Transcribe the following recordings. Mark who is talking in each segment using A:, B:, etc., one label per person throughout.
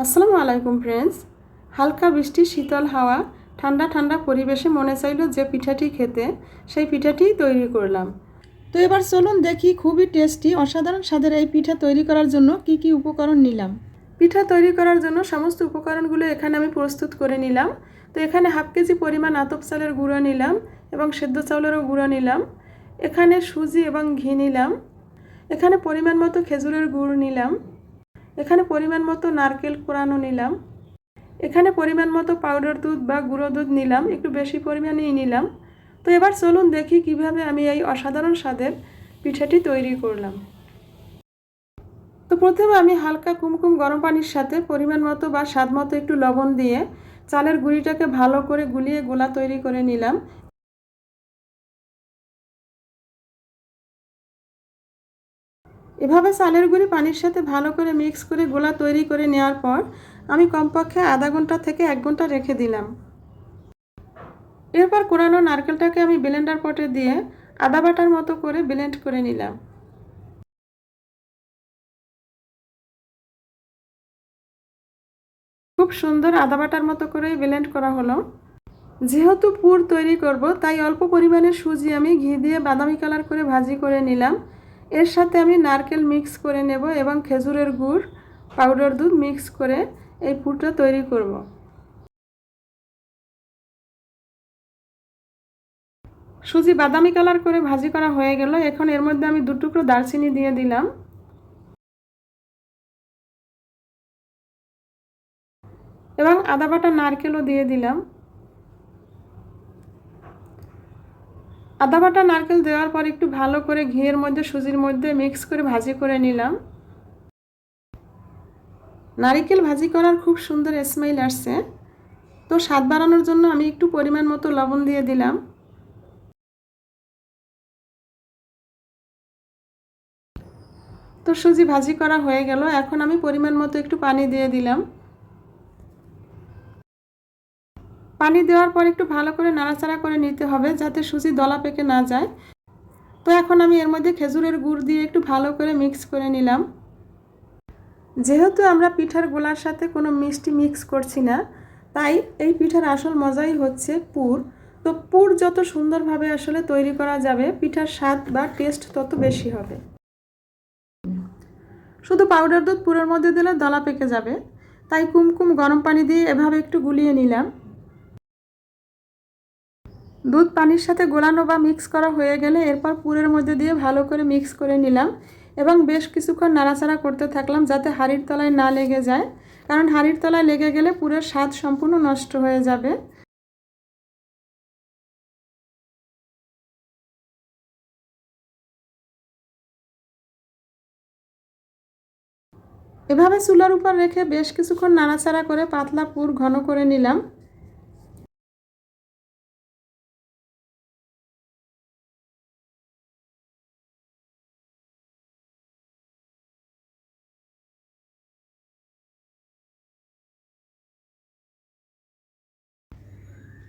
A: আসসালামু আলাইকুম ফ্রেন্ডস। হালকা বৃষ্টি, শীতল হাওয়া, ঠান্ডা ঠান্ডা পরিবেশে মনে চাইলো যে পিঠাটি খেতে, সেই পিঠাটিই তৈরি করলাম। তো এবার চলুন দেখি খুবই টেস্টি অসাধারণ স্বাদের এই পিঠা তৈরি করার জন্য কি কি উপকরণ নিলাম। পিঠা তৈরি করার জন্য সমস্ত উপকরণগুলো এখানে আমি প্রস্তুত করে নিলাম। তো এখানে হাফ কেজি পরিমাণ আতপ চালের গুঁড়ো নিলাম এবং সেদ্ধ চাউলেরও গুঁড়ো নিলাম। এখানে সুজি এবং ঘি নিলাম। এখানে পরিমাণ মতো খেজুরের গুড় নিলাম। এখানে পরিমাণ মতো নারকেল কোরানো নিলাম। এখানে পরিমাণ মতো পাউডার দুধ বা গুঁড়ো দুধ নিলাম, একটু বেশি পরিমাণেই নিলাম। তো এবার চলুন দেখি কিভাবে আমি এই অসাধারণ স্বাদের পিঠাটি তৈরি করলাম। তো প্রথমে আমি হালকা কুমকুম গরম পানির সাথে পরিমাণ মতো বা স্বাদ মতো একটু লবণ দিয়ে চালের গুঁড়িটাকে ভালো করে গুলিয়ে গোলা তৈরি করে নিলাম। এভাবে চালের গুঁড়ি পানির সাথে ভালো করে মিক্স করে গোলা তৈরি করে নেওয়ার পর আমি কমপক্ষে আধা ঘন্টা থেকে 1 ঘন্টা রেখে দিলাম। এরপর কোরানো নারকেলটাকে আমি ব্লেন্ডার পটে দিয়ে আদা বাটার মতো করে ব্লেন্ড করে নিলাম। খুব সুন্দর আদা বাটার মতো করে ব্লেন্ড করা হলো। যেহেতু পুর তৈরি করব তাই অল্প পরিমাণে সুজি আমি ঘি দিয়ে বাদামি কালার করে ভাজি করে নিলাম। এর সাথে আমি নারকেল মিক্স করে নেব এবং খেজুরের গুড়, পাউডার দুধ মিক্স করে এই পুরটা তৈরি করব। সুজি বাদামি কালার করে ভাজি করা হয়ে গেল। এখন এর মধ্যে আমি 2 টুকরো দারচিনি দিয়ে দিলাম এবং আদা বাটা নারকেলও দিয়ে দিলাম। আদা বাটা নারকেল দেওয়ার পর একটু ভালো করে ঘিয়ের মধ্যে সুজির মধ্যে মিক্স করে ভাজি করে নিলাম। নারকেল ভাজি করার খুব সুন্দর স্মেল আসছে। তো স্বাদ বাড়ানোর জন্য আমি একটু পরিমাণ মতো লবণ দিয়ে দিলাম। তো সুজি ভাজি করা হয়ে গেল। এখন আমি পরিমাণ মতো একটু পানি দিয়ে দিলাম। পানি দেওয়ার পর একটু ভালো করে নাড়াচাড়া করে নিতে হবে যাতে সুজি দলা পেকে না যায়। তো এখন আমি এর মধ্যে খেজুরের গুড় দিয়ে একটু ভালো করে মিক্স করে নিলাম। যেহেতু আমরা পিঠার গোলার সাথে কোনো মিষ্টি মিক্স করছি না, তাই এই পিঠার আসল মজাই হচ্ছে পুর। তো পুর যত সুন্দরভাবে আসলে তৈরি করা যাবে, পিঠার স্বাদ বা টেস্ট তত বেশি হবে। শুধু পাউডার দুধ পুরের মধ্যে দিলে দলা পেকে যাবে, তাই কুমকুম গরম পানি দিয়ে এভাবে একটু গুলিয়ে নিলাম। দুধ পানির সাথে গোলানো বা মিক্স করা হয়ে গেলে এরপর পুরের মধ্যে দিয়ে ভালো করে মিক্স করে নিলাম এবং বেশ কিছুক্ষণ নাড়াচাড়া করতে থাকলাম যাতে হাঁড়ির তলায় না লেগে যায়, কারণ হাঁড়ির তলায় লেগে গেলে পুরের স্বাদ সম্পূর্ণ নষ্ট হয়ে যাবে। এভাবে চুলার উপর রেখে বেশ কিছুক্ষণ নাড়াচাড়া করে পাতলা পুর ঘন করে নিলাম।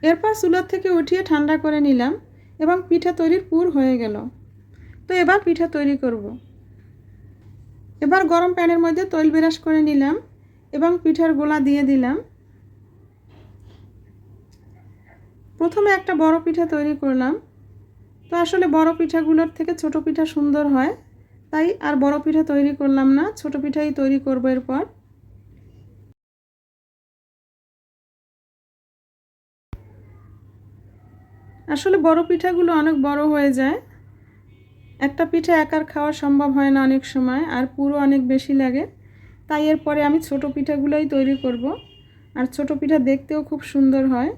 A: এরপর চুলার থেকে উঠিয়ে ঠান্ডা করে নিলাম এবং পিঠা তৈরির পুর হয়ে গেল। তো এবার পিঠা তৈরি করব। এবার গরম প্যানের মধ্যে তৈল বিরাস করে নিলাম এবং পিঠার গোলা দিয়ে দিলাম। প্রথমে একটা বড় পিঠা তৈরি করলাম। তো আসলে বড় পিঠাগুলোর থেকে ছোট পিঠা সুন্দর হয়, তাই আর বড় পিঠা তৈরি করলাম না, ছোট পিঠাই তৈরি করব। এরপর আসলে বড় পিঠাগুলো অনেক বড় হয়ে যায়, একটা পিঠা একার খাওয়া সম্ভব হয় না অনেক সময়, আর পুরো অনেক বেশি লাগে। তাই এরপরে আমি ছোট পিঠাগুলোই তৈরি করব। আর ছোট পিঠা দেখতেও খুব সুন্দর হয়,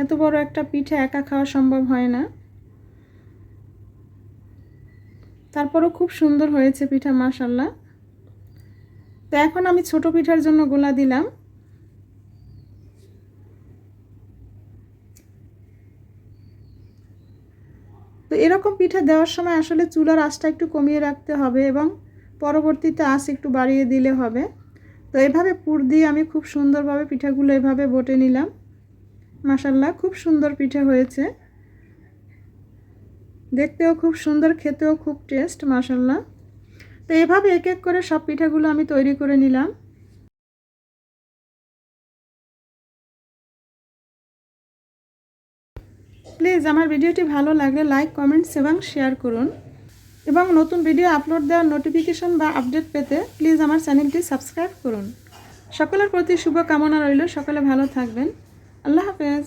A: এত বড় একটা পিঠা একা খাওয়া সম্ভব হয় না। তারপরও খুব সুন্দর হয়েছে পিঠা, মাশাআল্লাহ। তো এখন আমি ছোট পিঠার জন্য গোলা দিলাম। তো এরকম পিঠা দেওয়ার সময় আসলে চুলার আঁচটা একটু কমিয়ে রাখতে হবে এবং পরবর্তীতে আঁচ একটু বাড়িয়ে দিলে হবে। তো এভাবে পুর দিয়ে আমি খুব সুন্দরভাবে পিঠাগুলো এভাবে বটে নিলাম। মাশাআল্লাহ, খুব সুন্দর পিঠা হয়েছে, দেখতেও খুব সুন্দর, খেতেও খুব টেস্ট, মাশাআল্লাহ। তো এভাবে এক এক করে সব পিঠাগুলো আমি তৈরি করে নিলাম। প্লিজ আমার ভিডিওটি ভালো লাগলে লাইক, কমেন্টস এবং শেয়ার করুন এবং নতুন ভিডিও আপলোড দেওয়ার নোটিফিকেশন বা আপডেট পেতে প্লিজ আমার চ্যানেলটি সাবস্ক্রাইব করুন। সকলের প্রতি শুভকামনা রইল, সকলে ভালো থাকবেন। আল্লাহ হাফেজ।